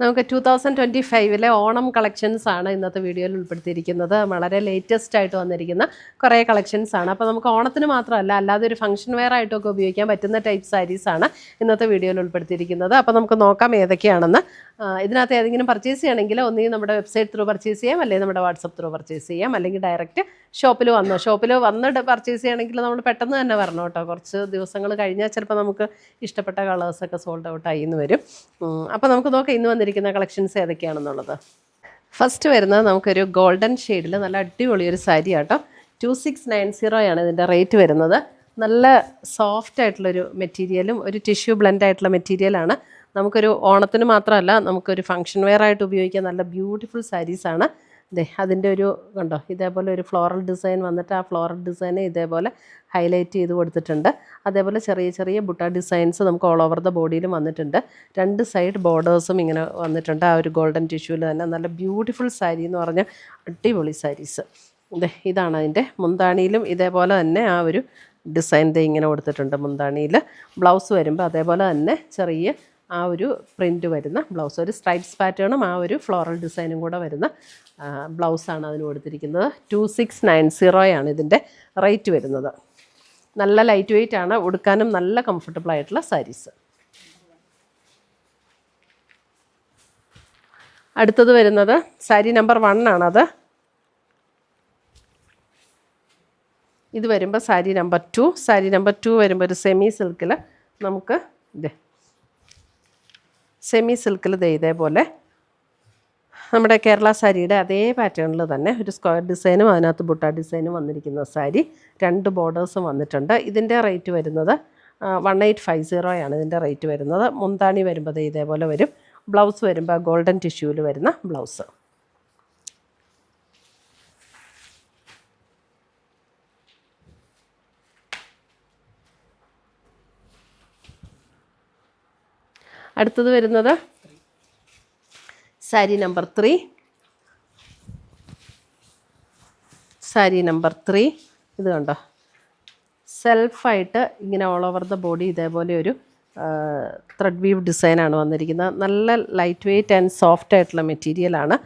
നമുക്ക് 2025 ഓണം കളക്ഷൻസ് ആണ് ഇന്നത്തെ വീഡിയോയിൽ ഉൾപ്പെടുത്തിയിരിക്കുന്നത്. വളരെ ലേറ്റസ്റ്റ് ആയിട്ട് വന്നിരിക്കുന്ന കുറേ കളക്ഷൻസ് ആണ്. അപ്പോൾ നമുക്ക് ഓണത്തിന് മാത്രമല്ല, അല്ലാതെ ഒരു ഫംഗ്ഷൻ വെയർ ആയിട്ടൊക്കെ ഉപയോഗിക്കാൻ പറ്റുന്ന ടൈപ്പ് സാരീസ് ആണ് ഇന്നത്തെ വീഡിയോയിൽ ഉൾപ്പെടുത്തിയിരിക്കുന്നത്. അപ്പോൾ നമുക്ക് നോക്കാം ഏതൊക്കെയാണെന്ന്. ഇതിനകത്ത് ഏതെങ്കിലും പർച്ചേസ് ചെയ്യണമെങ്കിൽ ഒന്നുകിൽ നമ്മുടെ വെബ്സൈറ്റ് ത്രൂ പർച്ചേസ് ചെയ്യാം, അല്ലെങ്കിൽ നമ്മുടെ വാട്സപ്പ് ത്രൂ പർച്ചേസ് ചെയ്യാം, അല്ലെങ്കിൽ ഡയറക്റ്റ് ഷോപ്പിൽ വന്ന് പർച്ചേസ് ചെയ്യണമെങ്കിൽ നമ്മൾ പെട്ടെന്ന് തന്നെ വരണം കേട്ടോ. കുറച്ച് ദിവസങ്ങൾ കഴിഞ്ഞാൽ ചിലപ്പോൾ നമുക്ക് ഇഷ്ടപ്പെട്ട കളേഴ്സൊക്കെ സോൾഡ് ഔട്ട് ആയി എന്ന് വരും. അപ്പോൾ നമുക്ക് നോക്കാം ഇന്ന് വന്നിരിക്കുന്ന കളക്ഷൻസ് ഏതൊക്കെയാണെന്നുള്ളത്. ഫസ്റ്റ് വരുന്നത് നമുക്കൊരു ഗോൾഡൻ ഷെയ്ഡിൽ നല്ല അടിപൊളിയൊരു സാരി ആട്ടോ. 2690 ഇതിൻ്റെ റേറ്റ് വരുന്നത്. നല്ല സോഫ്റ്റ് ആയിട്ടുള്ളൊരു മെറ്റീരിയലും ഒരു ടിഷ്യൂ ബ്ലെൻഡ് ആയിട്ടുള്ള മെറ്റീരിയലാണ്. നമുക്കൊരു ഓണത്തിന് മാത്രമല്ല, നമുക്കൊരു ഫംഗ്ഷൻ വെയർ ആയിട്ട് ഉപയോഗിക്കാൻ നല്ല ബ്യൂട്ടിഫുൾ സാരീസാണ്. അതിൻ്റെ ഒരു കണ്ടോ, ഇതേപോലെ ഒരു ഫ്ലോറൽ ഡിസൈൻ വന്നിട്ട് ആ ഫ്ലോറൽ ഡിസൈനെ ഇതേപോലെ ഹൈലൈറ്റ് ചെയ്ത് കൊടുത്തിട്ടുണ്ട്. അതേപോലെ ചെറിയ ചെറിയ ബുട്ട ഡിസൈൻസ് നമുക്ക് ഓൾ ഓവർ ദ ബോഡിയിലും വന്നിട്ടുണ്ട്. രണ്ട് സൈഡ് ബോർഡേഴ്സും ഇങ്ങനെ വന്നിട്ടുണ്ട്. ആ ഒരു ഗോൾഡൻ ടിഷ്യൂവിൽ തന്നെ നല്ല ബ്യൂട്ടിഫുൾ സാരി എന്ന് പറഞ്ഞാൽ അടിപൊളി സാരീസ്. ഇതാണ് അതിൻ്റെ മുന്താണിയിലും ഇതേപോലെ തന്നെ ആ ഒരു ഡിസൈൻ ഇങ്ങനെ കൊടുത്തിട്ടുണ്ട്. മുന്താണിയിൽ ബ്ലൗസ് വരുമ്പോൾ അതേപോലെ തന്നെ ചെറിയ ആ ഒരു പ്രിൻറ്റ് വരുന്ന ബ്ലൗസ്, ഒരു സ്ട്രൈപ്സ് പാറ്റേണും ആ ഒരു ഫ്ലോറൽ ഡിസൈനും കൂടെ വരുന്ന ബ്ലൗസാണ് അതിന് കൊടുത്തിരിക്കുന്നത്. 2690 ഇതിൻ്റെ റേറ്റ് വരുന്നത്. നല്ല ലൈറ്റ് വെയ്റ്റ് ആണ്, ഉടുക്കാനും നല്ല കംഫർട്ടബിൾ ആയിട്ടുള്ള സാരീസ്. അടുത്തത് വരുന്നത് സാരി നമ്പർ 1 ആണത്. ഇത് വരുമ്പോൾ സാരി നമ്പർ 2. സാരി നമ്പർ 2 വരുമ്പോൾ ഒരു സെമി സിൽക്കിൽ നമുക്ക് സെമി സിൽക്കിൽ ഇതേപോലെ നമ്മുടെ കേരള സാരിയുടെ അതേ പാറ്റേണിൽ തന്നെ ഒരു സ്ക്വയർ ഡിസൈനും അതിനകത്ത് ബുട്ട ഡിസൈനും വന്നിരിക്കുന്ന സാരി. 2 ബോർഡേഴ്സും വന്നിട്ടുണ്ട്. ഇതിൻ്റെ റേറ്റ് വരുന്നത് 1850 ഇതിൻ്റെ റേറ്റ് വരുന്നത്. മുന്താണി വരുമ്പോൾ ഇതേപോലെ വരും. ബ്ലൗസ് വരുമ്പോൾ ഗോൾഡൻ ടിഷ്യൂവിൽ വരുന്ന ബ്ലൗസ്. അടുത്തത് വരുന്നത് സാരി നമ്പർ 3. സാരി നമ്പർ 3 ഇത് കണ്ടോ, സെൽഫായിട്ട് ഇങ്ങനെ ഓൾ ഓവർ ദ ബോഡി ഇതേപോലെ ഒരു ത്രെഡ് വീവ് ഡിസൈനാണ് വന്നിരിക്കുന്നത്. നല്ല ലൈറ്റ് വെയ്റ്റ് ആൻഡ് സോഫ്റ്റ് ആയിട്ടുള്ള മെറ്റീരിയലാണ്.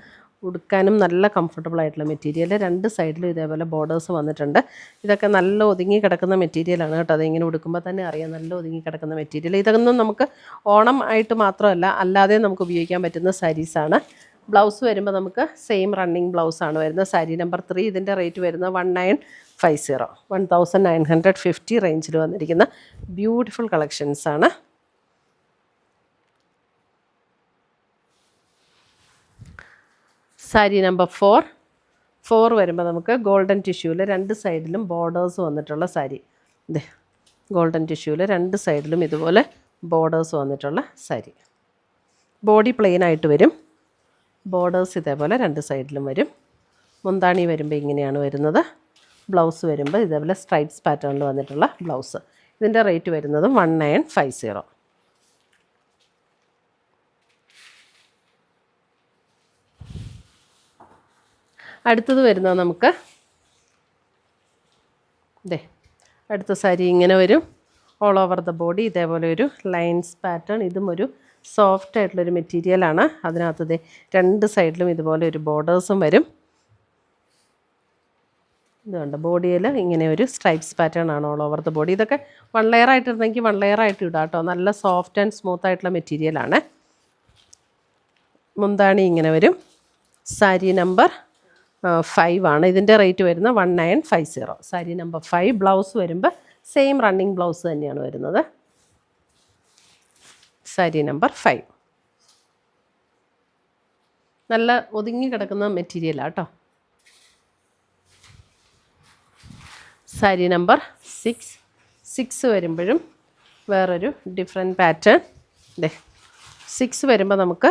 ഉടുക്കാനും നല്ല കംഫർട്ടബിൾ ആയിട്ടുള്ള മെറ്റീരിയൽ. 2 സൈഡിലും ഇതേപോലെ ബോർഡേഴ്സ് വന്നിട്ടുണ്ട്. ഇതൊക്കെ നല്ല ഒതുങ്ങി കിടക്കുന്ന മെറ്റീരിയലാണ് കേട്ടോ. അതിങ്ങനെ ഉടുക്കുമ്പോൾ തന്നെ അറിയാം, നല്ല ഒതുങ്ങി കിടക്കുന്ന മെറ്റീരിയൽ. ഇതൊന്നും നമുക്ക് ഓണം ആയിട്ട് മാത്രമല്ല, അല്ലാതെ നമുക്ക് ഉപയോഗിക്കാൻ പറ്റുന്ന സാരീസാണ്. ബ്ലൗസ് വരുമ്പോൾ നമുക്ക് സെയിം റണ്ണിങ് ബ്ലൗസാണ് വരുന്നത്. സാരി നമ്പർ 3 ഇതിൻ്റെ റേറ്റ് വരുന്നത് 1950 റേഞ്ചിൽ വന്നിരിക്കുന്ന ബ്യൂട്ടിഫുൾ കളക്ഷൻസാണ്. സാരി നമ്പർ 4 വരുമ്പോൾ നമുക്ക് ഗോൾഡൻ ടിഷ്യൂവിൽ 2 സൈഡിലും ബോർഡേഴ്സ് വന്നിട്ടുള്ള സാരി. ഗോൾഡൻ ടിഷ്യൂവിൽ 2 സൈഡിലും ഇതുപോലെ ബോർഡേഴ്സ് വന്നിട്ടുള്ള സാരി. ബോഡി പ്ലെയിൻ ആയിട്ട് വരും. ബോർഡേഴ്സ് ഇതേപോലെ 2 സൈഡിലും വരും. മുന്താണി വരുമ്പോൾ ഇങ്ങനെയാണ് വരുന്നത്. ബ്ലൗസ് വരുമ്പോൾ ഇതേപോലെ സ്ട്രൈപ്സ് പാറ്റേണിൽ വന്നിട്ടുള്ള ബ്ലൗസ്. ഇതിൻ്റെ റേറ്റ് വരുന്നത് 1950. അടുത്തത് വരുന്നത് നമുക്ക് അടുത്ത സാരി ഇങ്ങനെ വരും. ഓൾ ഓവർ ദ ബോഡി ഇതേപോലെ ഒരു ലൈൻസ് പാറ്റേൺ. ഇതും ഒരു സോഫ്റ്റ് ആയിട്ടുള്ളൊരു മെറ്റീരിയലാണ്. അതിനകത്ത് 2 സൈഡിലും ഇതുപോലെ ഒരു ബോർഡേഴ്സും വരും. ഇതുണ്ട്, ബോഡിയിൽ ഇങ്ങനെ ഒരു സ്ട്രൈപ്സ് പാറ്റേൺ ആണ് ഓൾ ഓവർ ദ ബോഡി. ഇതൊക്കെ 1 ലെയർ ആയിട്ടിരുന്നെങ്കിൽ 1 ലെയർ ആയിട്ട് ഇടാം കേട്ടോ. നല്ല സോഫ്റ്റ് ആൻഡ് സ്മൂത്ത് ആയിട്ടുള്ള മെറ്റീരിയലാണ്. മുന്താണി ഇങ്ങനെ വരും. സാരി നമ്പർ 5 ഇതിൻ്റെ റേറ്റ് വരുന്നത് 1950. സാരി നമ്പർ 5. ബ്ലൗസ് വരുമ്പോൾ സെയിം റണ്ണിങ് ബ്ലൗസ് തന്നെയാണ് വരുന്നത്. സാരി നമ്പർ 5 നല്ല ഒതുങ്ങി കിടക്കുന്ന മെറ്റീരിയലാണ് കേട്ടോ. സാരി നമ്പർ 6 വരുമ്പോഴും വേറൊരു ഡിഫറെൻറ്റ് പാറ്റേൺ. 6 വരുമ്പോൾ നമുക്ക്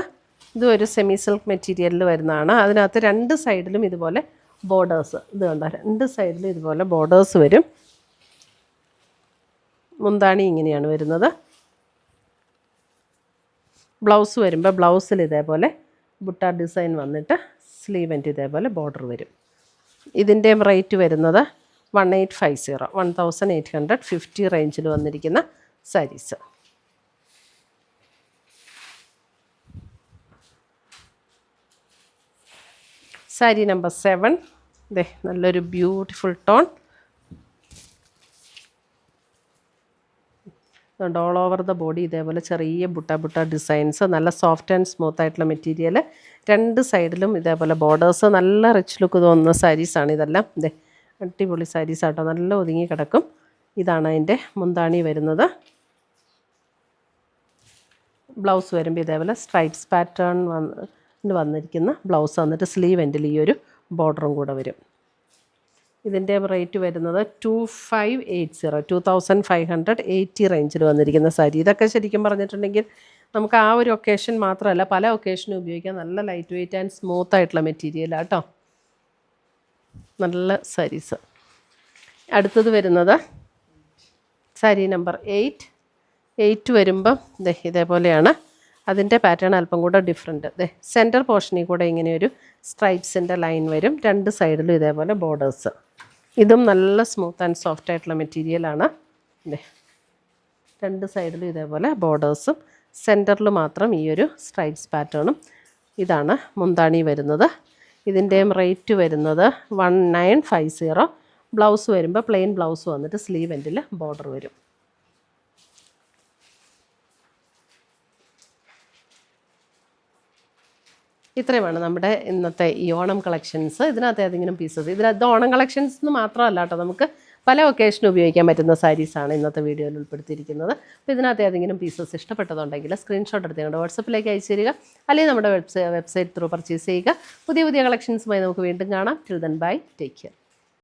ഇതും ഒരു സെമി സിൽക്ക് മെറ്റീരിയലിൽ വരുന്നതാണ്. അതിനകത്ത് 2 സൈഡിലും ഇതുപോലെ ബോർഡേഴ്സ്. ഇത് കണ്ടോ, 2 സൈഡിലും ഇതുപോലെ ബോർഡേഴ്സ് വരും. മുന്താണി ഇങ്ങനെയാണ് വരുന്നത്. ബ്ലൗസ് വരുമ്പോൾ ബ്ലൗസിൽ ഇതേപോലെ ബുട്ട ഡിസൈൻ വന്നിട്ട് സ്ലീവൻ്റ് ഇതേപോലെ ബോർഡർ വരും. ഇതിൻ്റെയും റേറ്റ് വരുന്നത് 1850 റേഞ്ചിൽ വന്നിരിക്കുന്ന സാരീസ്. സാരി നമ്പർ 7. ദേ നല്ലൊരു beautiful tone. All over the body ഇതേപോലെ ചെറിയ ബുട്ട ഡിസൈൻസ്, നല്ല സോഫ്റ്റ് ആൻഡ് സ്മൂത്ത് ആയിട്ടുള്ള മെറ്റീരിയൽ. 2 സൈഡിലും ഇതേപോലെ ബോർഡേഴ്സ്, നല്ല റിച്ച് ലുക്ക് തോന്നുന്ന സാരീസാണ് ഇതെല്ലാം. ഇതേ അടിപൊളി സാരീസ് ആട്ടോ, നല്ല ഒതുങ്ങി കിടക്കും. ഇതാണ് അതിൻ്റെ മുന്താണി വരുന്നത്. ബ്ലൗസ് വരുമ്പോൾ ഇതേപോലെ സ്ട്രൈപ്സ് പാറ്റേൺ വന്നിരിക്കുന്ന ബ്ലൗസ് വന്നിട്ട് സ്ലീവ് എൻഡിൽ ഈ ഒരു ബോർഡറും കൂടെ വരും. ഇതിൻ്റെ റേറ്റ് വരുന്നത് 2580 റേഞ്ചിൽ വന്നിരിക്കുന്ന സാരി. ഇതൊക്കെ ശരിക്കും പറഞ്ഞിട്ടുണ്ടെങ്കിൽ നമുക്ക് ആ ഒരു ഒക്കേഷൻ മാത്രമല്ല പല ഒക്കേഷനും ഉപയോഗിക്കാം. നല്ല ലൈറ്റ് വെയ്റ്റ് ആൻഡ് സ്മൂത്ത് ആയിട്ടുള്ള മെറ്റീരിയലാണ് കേട്ടോ. നല്ല സാരീസ്. അടുത്തത് വരുന്നത് സാരി നമ്പർ 8 വരുമ്പം ഇതേപോലെയാണ്. അതിൻ്റെ പാറ്റേൺ അല്പം കൂടെ ഡിഫറെൻറ്റ്. സെൻറ്റർ പോർഷനിൽ കൂടെ ഇങ്ങനെയൊരു സ്ട്രൈപ്സിൻ്റെ ലൈൻ വരും. 2 സൈഡിലും ഇതേപോലെ ബോർഡേഴ്സ്. ഇതും നല്ല സ്മൂത്ത് ആൻഡ് സോഫ്റ്റ് ആയിട്ടുള്ള മെറ്റീരിയലാണ്. 2 സൈഡിലും ഇതേപോലെ ബോർഡേഴ്സും സെൻറ്ററിൽ മാത്രം ഈ ഒരു സ്ട്രൈപ്സ് പാറ്റേണും. ഇതാണ് മുന്താണി വരുന്നത്. ഇതിൻ്റെയും റേറ്റ് വരുന്നത് 1950. ബ്ലൗസ് വരുമ്പോൾ പ്ലെയിൻ ബ്ലൗസ് വന്നിട്ട് സ്ലീവ് എൻഡിൽ ബോർഡർ വരും. ഇത്രയുമാണ് നമ്മുടെ ഇന്നത്തെ ഈ ഓണം കളക്ഷൻസ്. ഇതിനകത്ത് ഏതെങ്കിലും പീസസ്, ഇതിനകത്ത് ഓണം കളക്ഷൻസ് എന്ന് മാത്രമല്ല കേട്ടോ, നമുക്ക് പല ഒക്കേഷനും ഉപയോഗിക്കാൻ പറ്റുന്ന സാരീസാണ് ഇന്നത്തെ വീഡിയോയിൽ ഉൾപ്പെടുത്തിയിരിക്കുന്നത്. അപ്പോൾ ഇതിനകത്ത് ഏതെങ്കിലും പീസസ് ഇഷ്ടപ്പെട്ടതുണ്ടെങ്കിൽ സ്ക്രീൻഷോട്ട് എടുത്ത് ഞങ്ങളുടെ വാട്സപ്പിലേക്ക് അയച്ചു തരിക, അല്ലെങ്കിൽ നമ്മുടെ വെബ്സൈറ്റ് ത്രൂ പർച്ചേസ് ചെയ്യുക. പുതിയ കളക്ഷൻസുമായി നമുക്ക് വീണ്ടും കാണാം. Till then bye, take care.